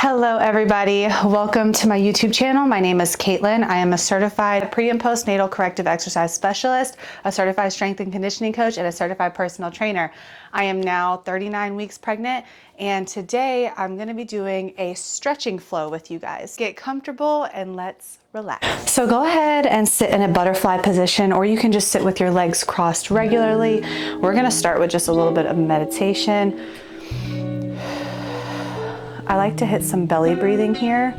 Hello everybody, welcome to my YouTube channel. My name is Caitlin. I am a certified pre and postnatal corrective exercise specialist, a certified strength and conditioning coach, and a certified personal trainer. I am now 39 weeks pregnant, and today I'm going to be doing a stretching flow with you guys. Get comfortable and let's relax. So go ahead and sit in a butterfly position, or you can just sit with your legs crossed regularly. We're going to start with just a little bit of meditation. I like to hit some belly breathing here.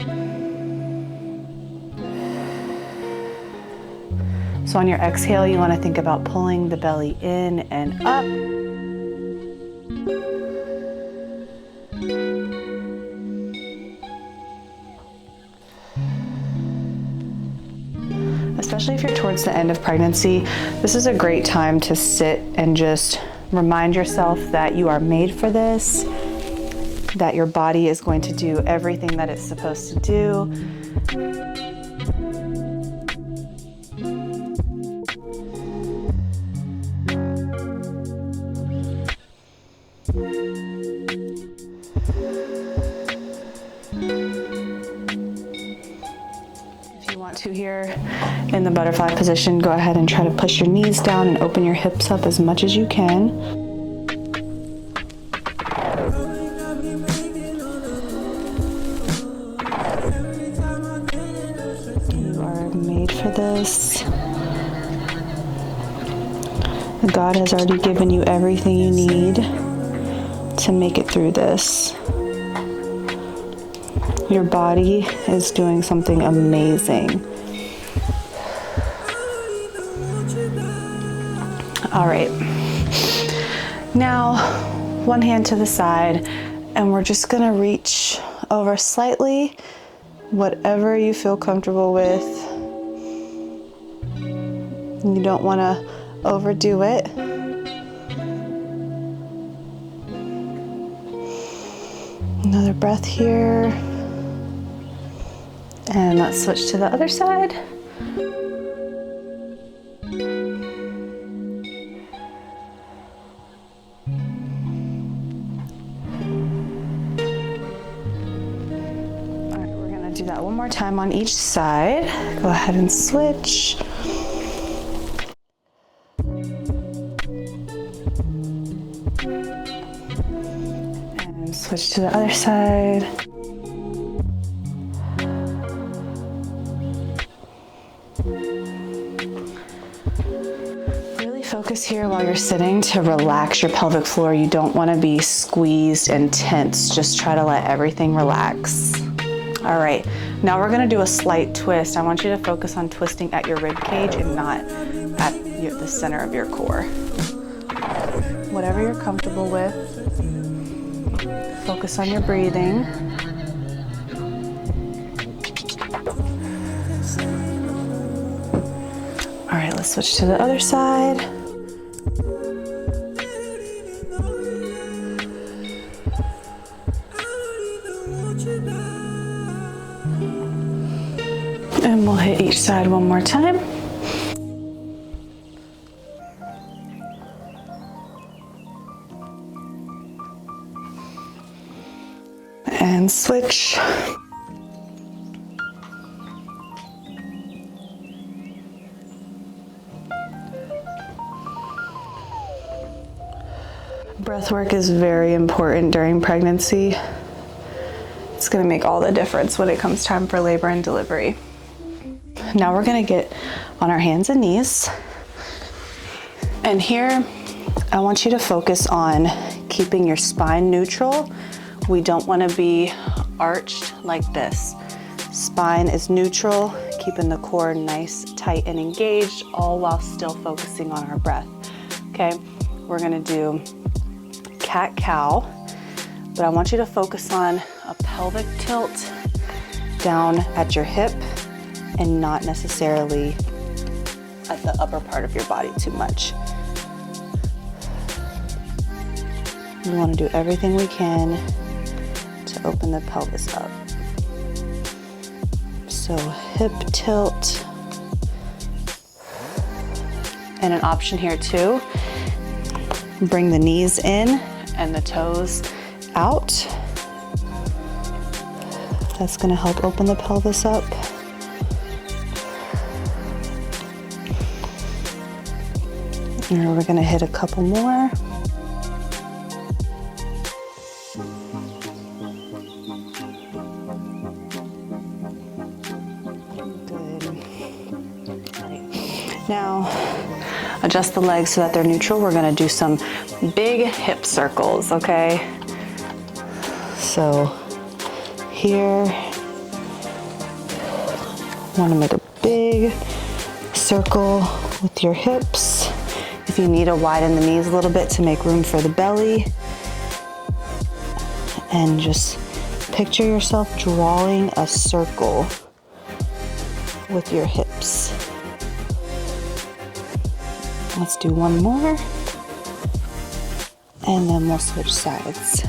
So on your exhale, you want to think about pulling the belly in and up. Especially if you're towards the end of pregnancy, this is a great time to sit and just remind yourself that you are made for this, that your body is going to do everything that it's supposed to do. If you want to here in the butterfly position, go ahead and try to push your knees down and open your hips up as much as you can. This. God has already given you everything you need to make it through this. Your body is doing something amazing. All right. Now, one hand to the side, and we're just gonna reach over slightly, whatever you feel comfortable with. You don't want to overdo it. Another breath here. And let's switch to the other side. All right, we're going to do that one more time on each side. Go ahead and switch. Switch to the other side. Really focus here while you're sitting to relax your pelvic floor. You don't want to be squeezed and tense. Just try to let everything relax. All right, now we're going to do a slight twist. I want you to focus on twisting at your rib cage and not at the center of your core. Whatever you're comfortable with. Focus on your breathing. All right, let's switch to the other side. And we'll hit each side one more time. And switch. Breath work is very important during pregnancy. It's going to make all the difference when it comes time for labor and delivery. Now we're going to get on our hands and knees. And here, I want you to focus on keeping your spine neutral. We don't want to be arched like this. Spine is neutral, keeping the core nice, tight, and engaged, all while still focusing on our breath. Okay, we're gonna do cat-cow, but I want you to focus on a pelvic tilt down at your hip and not necessarily at the upper part of your body too much. We want to do everything we can to open the pelvis up. So hip tilt. And an option here too, bring the knees in and the toes out. That's gonna help open the pelvis up. And we're gonna hit a couple more. Now, adjust the legs so that they're neutral. We're gonna do some big hip circles, okay? So here, wanna make a big circle with your hips. If you need to widen the knees a little bit to make room for the belly. And just picture yourself drawing a circle with your hips. Let's do one more, and then we'll switch sides.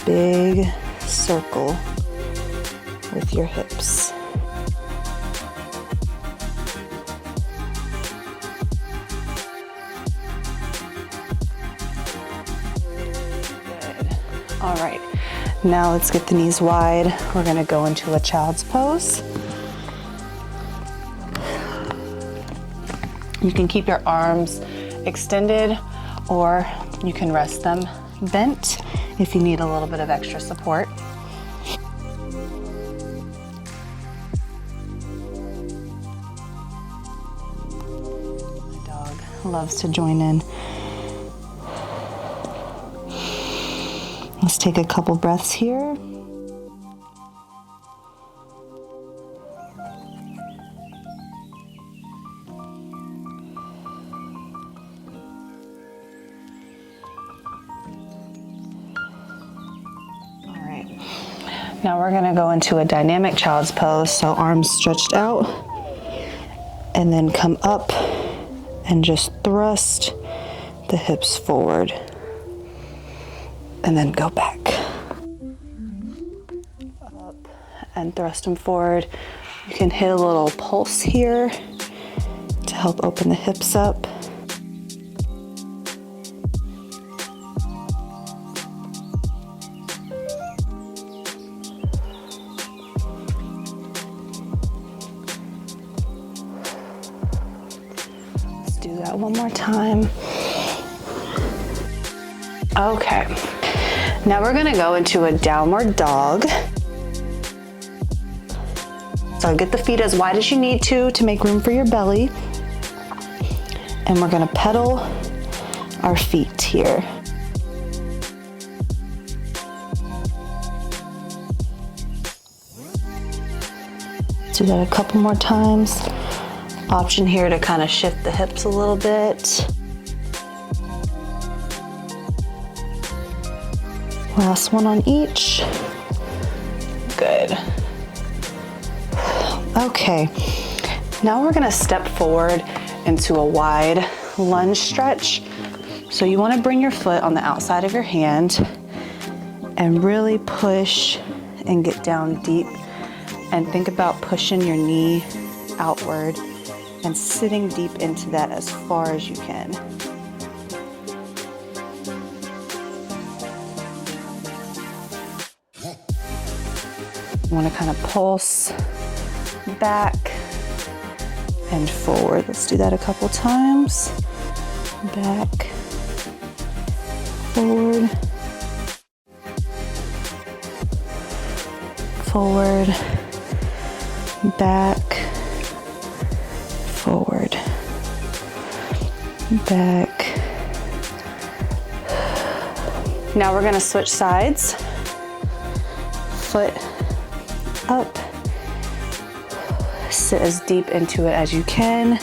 Big circle with your hips. Good. All right, now let's get the knees wide. We're gonna go into a child's pose. You can keep your arms extended, or you can rest them bent if you need a little bit of extra support. My dog loves to join in. Let's take a couple breaths here. Now we're gonna go into a dynamic child's pose, so arms stretched out, and then come up and just thrust the hips forward, and then go back. Up and thrust them forward. You can hit a little pulse here to help open the hips up. Do that one more time. Okay, now we're gonna go into a downward dog. So get the feet as wide as you need to make room for your belly. And we're gonna pedal our feet here. Do that a couple more times. Option here to kind of shift the hips a little bit. Last one on each. Good. Okay, now we're gonna step forward into a wide lunge stretch. So you wanna bring your foot on the outside of your hand and really push and get down deep, and think about pushing your knee outward and sitting deep into that as far as you can. You want to kind of pulse back and forward. Let's do that a couple times. Back, forward, forward, back, forward, back. Now we're gonna switch sides. Foot up. Sit as deep into it as you can.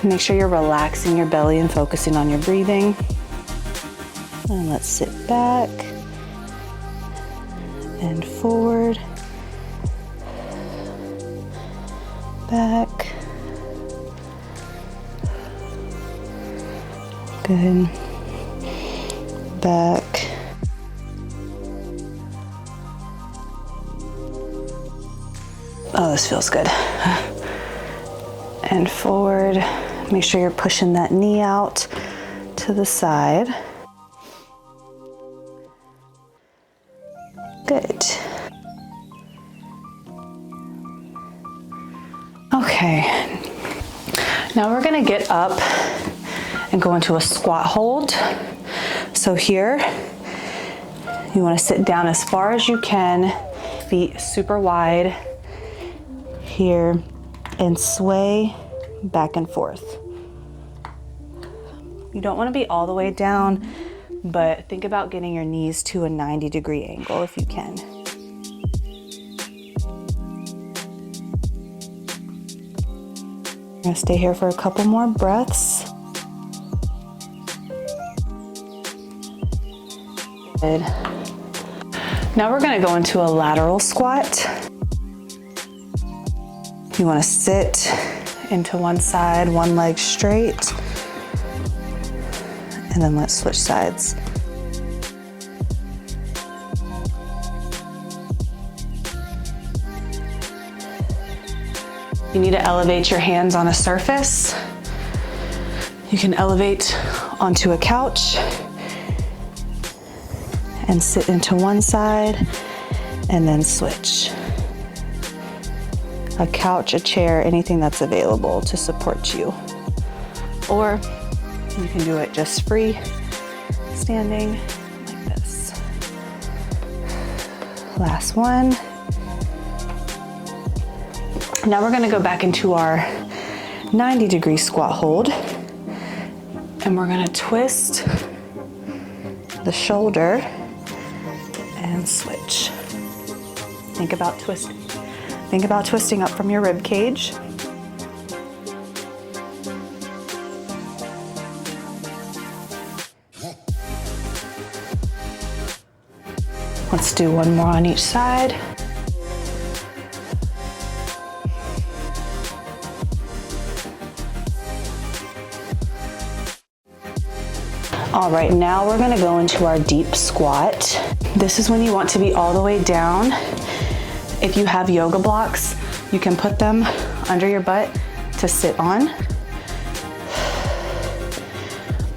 Make sure you're relaxing your belly and focusing on your breathing. And let's sit back and forward. Back. Good. Back. Oh, this feels good. And forward. Make sure you're pushing that knee out to the side. Good. Okay, now we're gonna get up and go into a squat hold. So here, you wanna sit down as far as you can, feet super wide here, and sway back and forth. You don't wanna be all the way down, but think about getting your knees to a 90-degree angle if you can. I'm gonna stay here for a couple more breaths. Good. Now we're gonna go into a lateral squat. You wanna sit into one side, one leg straight, and then let's switch sides. You need to elevate your hands on a surface. You can elevate onto a couch and sit into one side and then switch. A couch, a chair, anything that's available to support you. Or you can do it just free, standing like this. Last one. Now we're gonna go back into our 90-degree squat hold, and we're gonna twist the shoulder and switch. Think about twisting. Think about twisting up from your rib cage. Let's do one more on each side. All right, now we're gonna go into our deep squat. This is when you want to be all the way down. If you have yoga blocks, you can put them under your butt to sit on.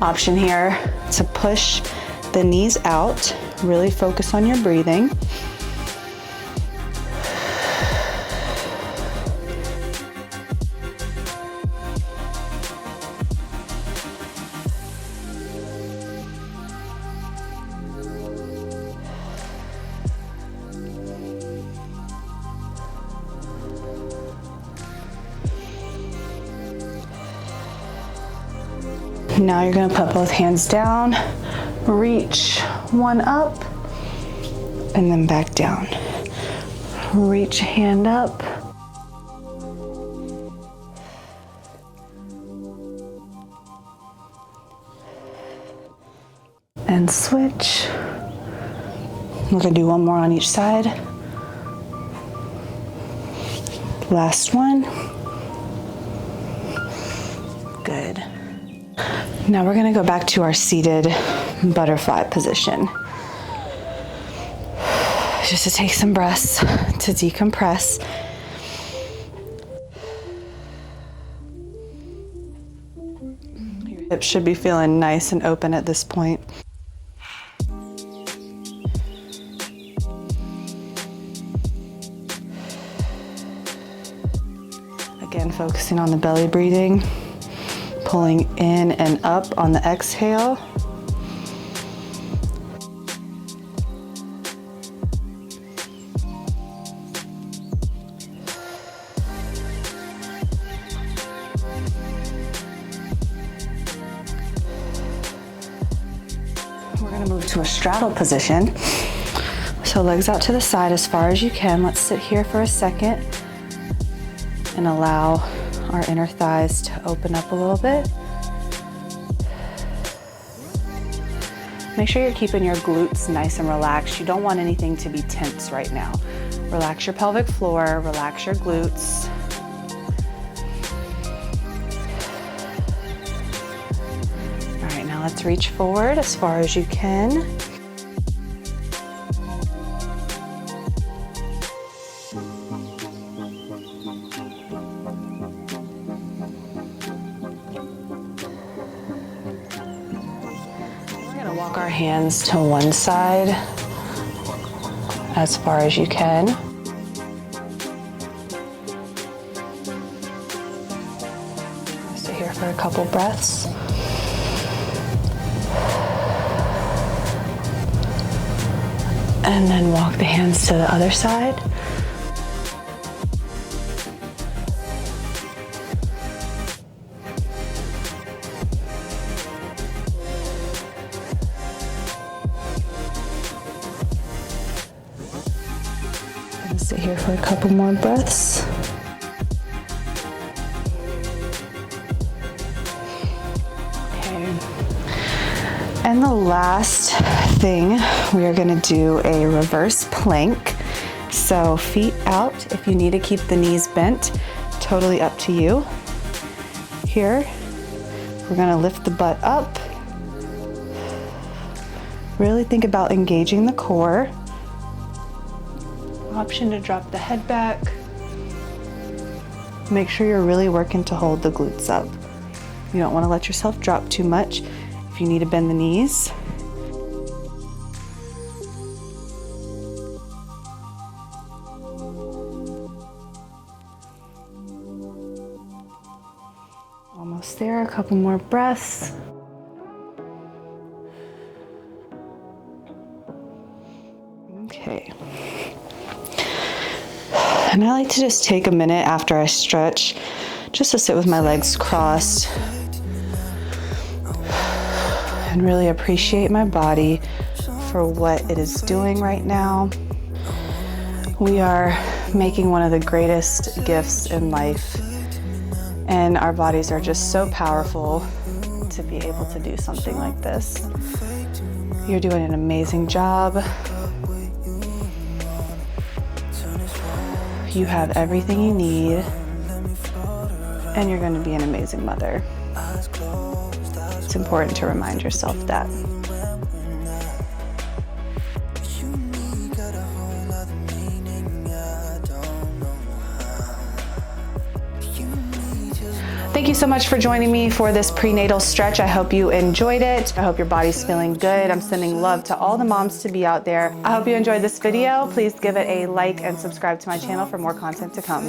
Option here to push the knees out, really focus on your breathing. Now you're gonna put both hands down, reach one up, and then back down. Reach hand up. And switch. We're gonna do one more on each side. Last one. Good. Now we're gonna go back to our seated butterfly position. Just to take some breaths to decompress. Your hips should be feeling nice and open at this point. Again, focusing on the belly breathing. Pulling in and up on the exhale. We're going to move to a straddle position. So legs out to the side as far as you can. Let's sit here for a second and allow our inner thighs to open up a little bit. Make sure you're keeping your glutes nice and relaxed. You don't want anything to be tense right now. Relax your pelvic floor, relax your glutes. All right, now let's reach forward as far as you can. Walk our hands to one side as far as you can. Stay here for a couple breaths. And then walk the hands to the other side. And sit here for a couple more breaths. And the last thing, we are going to do a reverse plank. So feet out. If you need to keep the knees bent, totally up to you. Here, we're going to lift the butt up. Really think about engaging the core. Option to drop the head back. Make sure you're really working to hold the glutes up. You don't want to let yourself drop too much. If you need to bend the knees. Almost there, a couple more breaths. Okay. And I like to just take a minute after I stretch, just to sit with my legs crossed and really appreciate my body for what it is doing right now. We are making one of the greatest gifts in life, and our bodies are just so powerful to be able to do something like this. You're doing an amazing job. You have everything you need, and you're going to be an amazing mother. It's important to remind yourself that. Thank you so much for joining me for this prenatal stretch. I hope you enjoyed it. I hope your body's feeling good. I'm sending love to all the moms to be out there. I hope you enjoyed this video. Please give it a like and subscribe to my channel for more content to come.